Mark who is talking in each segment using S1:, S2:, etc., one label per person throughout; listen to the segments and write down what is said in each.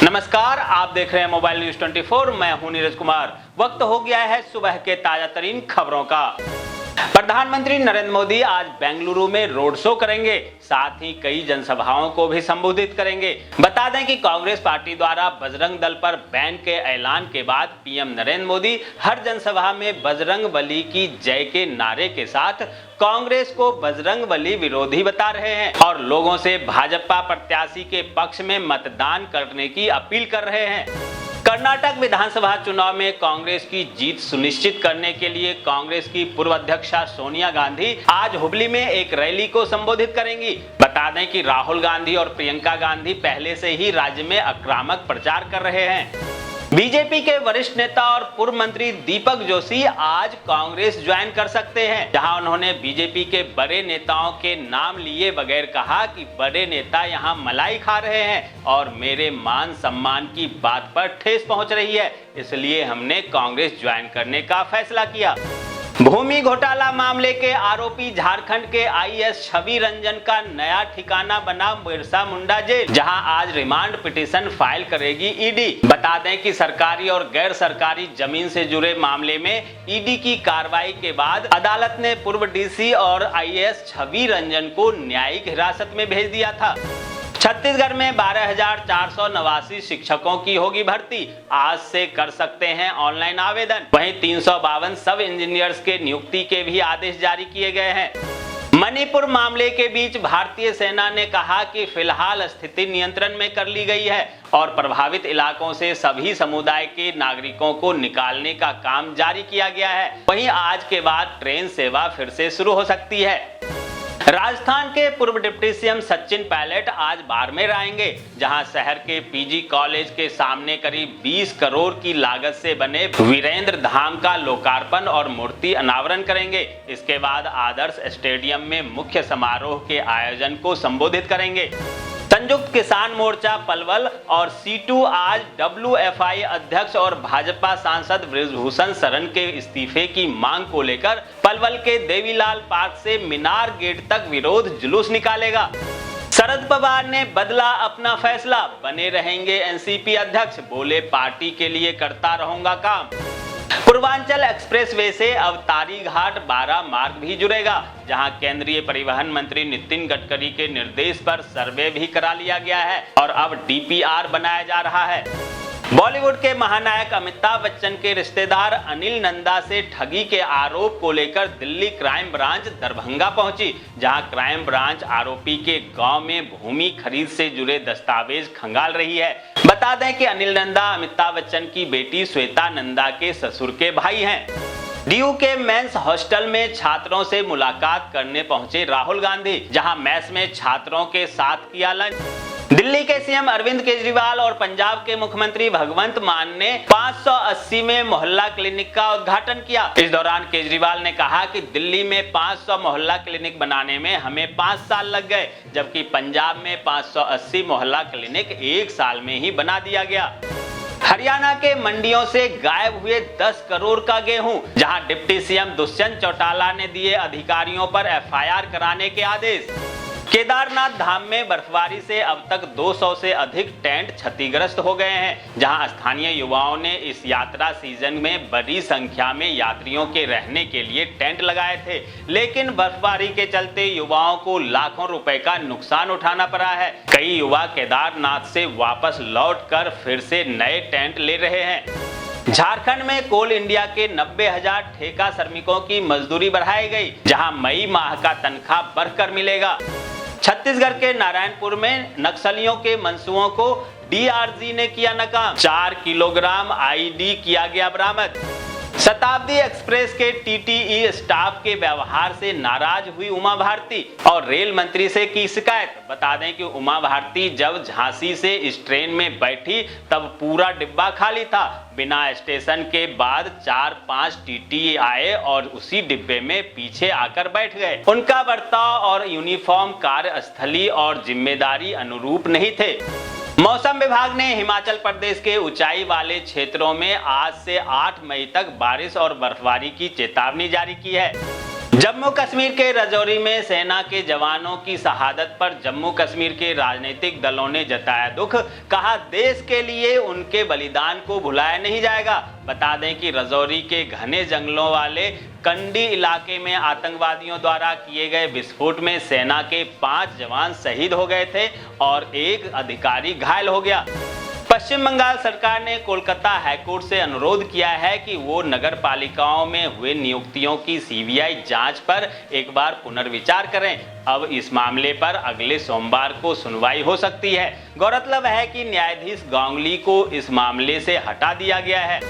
S1: नमस्कार, आप देख रहे हैं मोबाइल न्यूज 24। मैं हूं नीरज कुमार। वक्त हो गया है सुबह के ताजा तरीन खबरों का। प्रधानमंत्री नरेंद्र मोदी आज बेंगलुरु में रोड शो करेंगे, साथ ही कई जनसभाओं को भी संबोधित करेंगे। बता दें कि कांग्रेस पार्टी द्वारा बजरंग दल पर बैन के ऐलान के बाद पीएम नरेंद्र मोदी हर जनसभा में बजरंग बली की जय के नारे के साथ कांग्रेस को बजरंग बली विरोधी बता रहे हैं और लोगों से भाजपा प्रत्याशी के पक्ष में मतदान करने की अपील कर रहे हैं। कर्नाटक विधानसभा चुनाव में कांग्रेस की जीत सुनिश्चित करने के लिए कांग्रेस की पूर्व अध्यक्षा सोनिया गांधी आज हुबली में एक रैली को संबोधित करेंगी। बता दें कि राहुल गांधी और प्रियंका गांधी पहले से ही राज्य में आक्रामक प्रचार कर रहे हैं। बीजेपी के वरिष्ठ नेता और पूर्व मंत्री दीपक जोशी आज कांग्रेस ज्वाइन कर सकते हैं, जहां उन्होंने बीजेपी के बड़े नेताओं के नाम लिए बगैर कहा कि बड़े नेता यहां मलाई खा रहे हैं और मेरे मान सम्मान की बात पर ठेस पहुंच रही है, इसलिए हमने कांग्रेस ज्वाइन करने का फैसला किया। भूमि घोटाला मामले के आरोपी झारखंड के आईएएस छवि रंजन का नया ठिकाना बना बिरसा मुंडा जेल, जहां आज रिमांड पिटीशन फाइल करेगी ईडी। बता दें कि सरकारी और गैर सरकारी जमीन से जुड़े मामले में ईडी की कार्रवाई के बाद अदालत ने पूर्व डीसी और आईएएस छवि रंजन को न्यायिक हिरासत में भेज दिया था। छत्तीसगढ़ में 12,489 शिक्षकों की होगी भर्ती, आज से कर सकते हैं ऑनलाइन आवेदन। वहीं 352 सब इंजीनियर्स के नियुक्ति के भी आदेश जारी किए गए हैं। मणिपुर मामले के बीच भारतीय सेना ने कहा कि फिलहाल स्थिति नियंत्रण में कर ली गई है और प्रभावित इलाकों से सभी समुदाय के नागरिकों को निकालने का काम जारी किया गया है। वहीं आज के बाद ट्रेन सेवा फिर से शुरू हो सकती है। राजस्थान के पूर्व डिप्टी सीएम सचिन पायलट आज बाड़मेर आएंगे, जहां शहर के पीजी कॉलेज के सामने करीब 20 करोड़ की लागत से बने वीरेंद्र धाम का लोकार्पण और मूर्ति अनावरण करेंगे। इसके बाद आदर्श स्टेडियम में मुख्य समारोह के आयोजन को संबोधित करेंगे। संयुक्त किसान मोर्चा पलवल और सीटू आज डब्ल्यूएफआई अध्यक्ष और भाजपा सांसद बृजभूषण शरण के इस्तीफे की मांग को लेकर पलवल के देवीलाल पार्क से मीनार गेट तक विरोध जुलूस निकालेगा। शरद पवार ने बदला अपना फैसला, बने रहेंगे एनसीपी अध्यक्ष, बोले पार्टी के लिए करता रहूंगा काम। पूर्वांचल एक्सप्रेसवे से अब तारी घाट 12 मार्ग भी जुड़ेगा, जहां केंद्रीय परिवहन मंत्री नितिन गडकरी के निर्देश पर सर्वे भी करा लिया गया है और अब डीपीआर बनाया जा रहा है। बॉलीवुड के महानायक अमिताभ बच्चन के रिश्तेदार अनिल नंदा से ठगी के आरोप को लेकर दिल्ली क्राइम ब्रांच दरभंगा पहुंची, जहां क्राइम ब्रांच आरोपी के गांव में भूमि खरीद से जुड़े दस्तावेज खंगाल रही है। बता दें कि अनिल नंदा अमिताभ बच्चन की बेटी श्वेता नंदा के ससुर के भाई हैं। डीयू के मेंस हॉस्टल में छात्रों से मुलाकात करने पहुंचे राहुल गांधी, जहां मेस में छात्रों के साथ किया लंच। दिल्ली के सीएम अरविंद केजरीवाल और पंजाब के मुख्यमंत्री भगवंत मान ने 580 में मोहल्ला क्लिनिक का उद्घाटन किया। इस दौरान केजरीवाल ने कहा कि दिल्ली में 500 मोहल्ला क्लिनिक बनाने में हमें 5 साल लग गए, जबकि पंजाब में 580 मोहल्ला क्लिनिक 1 साल में ही बना दिया गया। हरियाणा के मंडियों से गायब हुए 10 करोड़ का गेहूं, जहां डिप्टी सीएम दुष्यंत चौटाला ने दिए अधिकारियों पर एफआईआर कराने के आदेश। केदारनाथ धाम में बर्फबारी से अब तक 200 से अधिक टेंट क्षतिग्रस्त हो गए हैं, जहां स्थानीय युवाओं ने इस यात्रा सीजन में बड़ी संख्या में यात्रियों के रहने के लिए टेंट लगाए थे, लेकिन बर्फबारी के चलते युवाओं को लाखों रुपए का नुकसान उठाना पड़ा है। कई युवा केदारनाथ से वापस लौटकर फिर से नए टेंट ले रहे हैं। झारखंड में कोल इंडिया के 90,000 ठेका श्रमिकों की मजदूरी बढ़ाई गई, जहां मई माह का तनख्वाह बढ़कर मिलेगा। छत्तीसगढ़ के नारायणपुर में नक्सलियों के मंसूबों को डीआरजी ने किया नाकाम, 4 किलोग्राम आईडी किया गया बरामद। शताब्दी एक्सप्रेस के टीटीई स्टाफ के व्यवहार से नाराज हुई उमा भारती और रेल मंत्री से की शिकायत। बता दें कि उमा भारती जब झांसी से इस ट्रेन में बैठी तब पूरा डिब्बा खाली था। बिना स्टेशन के बाद 4-5 टीटीई आए और उसी डिब्बे में पीछे आकर बैठ गए। उनका बर्ताव और यूनिफॉर्म कार्यस्थली और जिम्मेदारी अनुरूप नहीं थे। मौसम विभाग ने हिमाचल प्रदेश के ऊंचाई वाले क्षेत्रों में आज से 8 मई तक बारिश और बर्फबारी की चेतावनी जारी की है। जम्मू कश्मीर के राजौरी में सेना के जवानों की शहादत पर जम्मू कश्मीर के राजनीतिक दलों ने जताया दुख। कहा देश के लिए उनके बलिदान को भुलाया नहीं जाएगा। बता दें कि राजौरी के घने जंगलों वाले कंडी इलाके में आतंकवादियों द्वारा किए गए विस्फोट में सेना के 5 जवान शहीद हो गए थे और एक अधिकारी घायल हो गया। पश्चिम बंगाल सरकार ने कोलकाता हाईकोर्ट से अनुरोध किया है कि वो नगर पालिकाओं में हुए नियुक्तियों की सीबीआई जांच पर एक बार पुनर्विचार करें। अब इस मामले पर अगले सोमवार को सुनवाई हो सकती है। गौरतलब है कि न्यायाधीश गांगुली को इस मामले से हटा दिया गया है।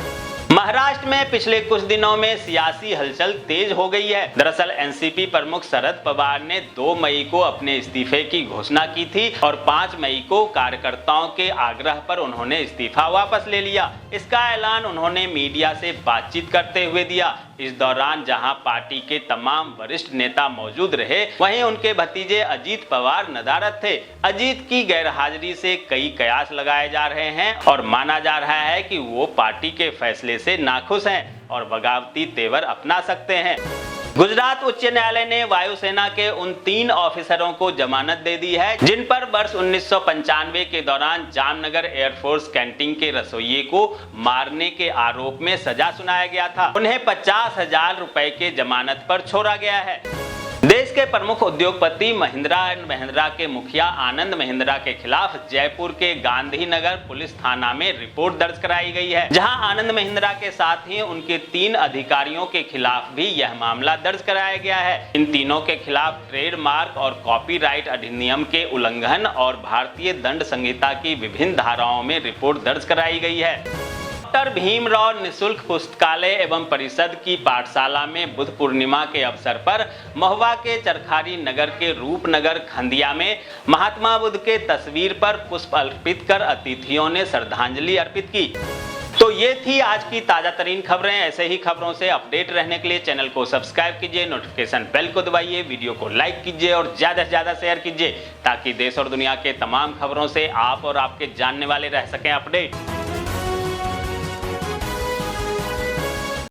S1: महाराष्ट्र में पिछले कुछ दिनों में सियासी हलचल तेज हो गई है। दरअसल एनसीपी प्रमुख शरद पवार ने 2 मई को अपने इस्तीफे की घोषणा की थी और 5 मई को कार्यकर्ताओं के आग्रह पर उन्होंने इस्तीफा वापस ले लिया। इसका ऐलान उन्होंने मीडिया से बातचीत करते हुए दिया। इस दौरान जहां पार्टी के तमाम वरिष्ठ नेता मौजूद रहे, वहीं उनके भतीजे अजीत पवार नदारद थे। अजीत की गैरहाजिरी से कई कयास लगाए जा रहे हैं और माना जा रहा है कि वो पार्टी के फैसले से नाखुश हैं और बगावती तेवर अपना सकते हैं। गुजरात उच्च न्यायालय ने वायुसेना के उन 3 ऑफिसरों को जमानत दे दी है जिन पर वर्ष 1995 के दौरान जामनगर एयरफोर्स कैंटीन के रसोइये को मारने के आरोप में सजा सुनाया गया था। उन्हें 50,000 रुपए के जमानत पर छोड़ा गया है। देश के प्रमुख उद्योगपति महिंद्रा एंड महिंद्रा के मुखिया आनंद महिंद्रा के खिलाफ जयपुर के गांधीनगर पुलिस थाना में रिपोर्ट दर्ज कराई गई है, जहां आनंद महिंद्रा के साथ ही उनके 3 अधिकारियों के खिलाफ भी यह मामला दर्ज कराया गया है। इन तीनों के खिलाफ ट्रेडमार्क और कॉपीराइट अधिनियम के उल्लंघन और भारतीय दंड संहिता की विभिन्न धाराओं में रिपोर्ट दर्ज कराई गई है। डॉक्टर भीमराव निःशुल्क पुस्तकालय एवं परिषद की पाठशाला में बुद्ध पूर्णिमा के अवसर पर महुआ के चरखारी नगर के रूपनगर खंदिया में महात्मा बुद्ध के तस्वीर पर पुष्प अर्पित कर अतिथियों ने श्रद्धांजलि अर्पित की। तो ये थी आज की ताजा तरीन खबरें। ऐसे ही खबरों से अपडेट रहने के लिए चैनल को सब्सक्राइब कीजिए, नोटिफिकेशन बेल को दबाइए, वीडियो को लाइक कीजिए और ज्यादा से ज्यादा शेयर कीजिए ताकि देश और दुनिया के तमाम खबरों से आप और आपके जानने वाले रह सकें अपडेट।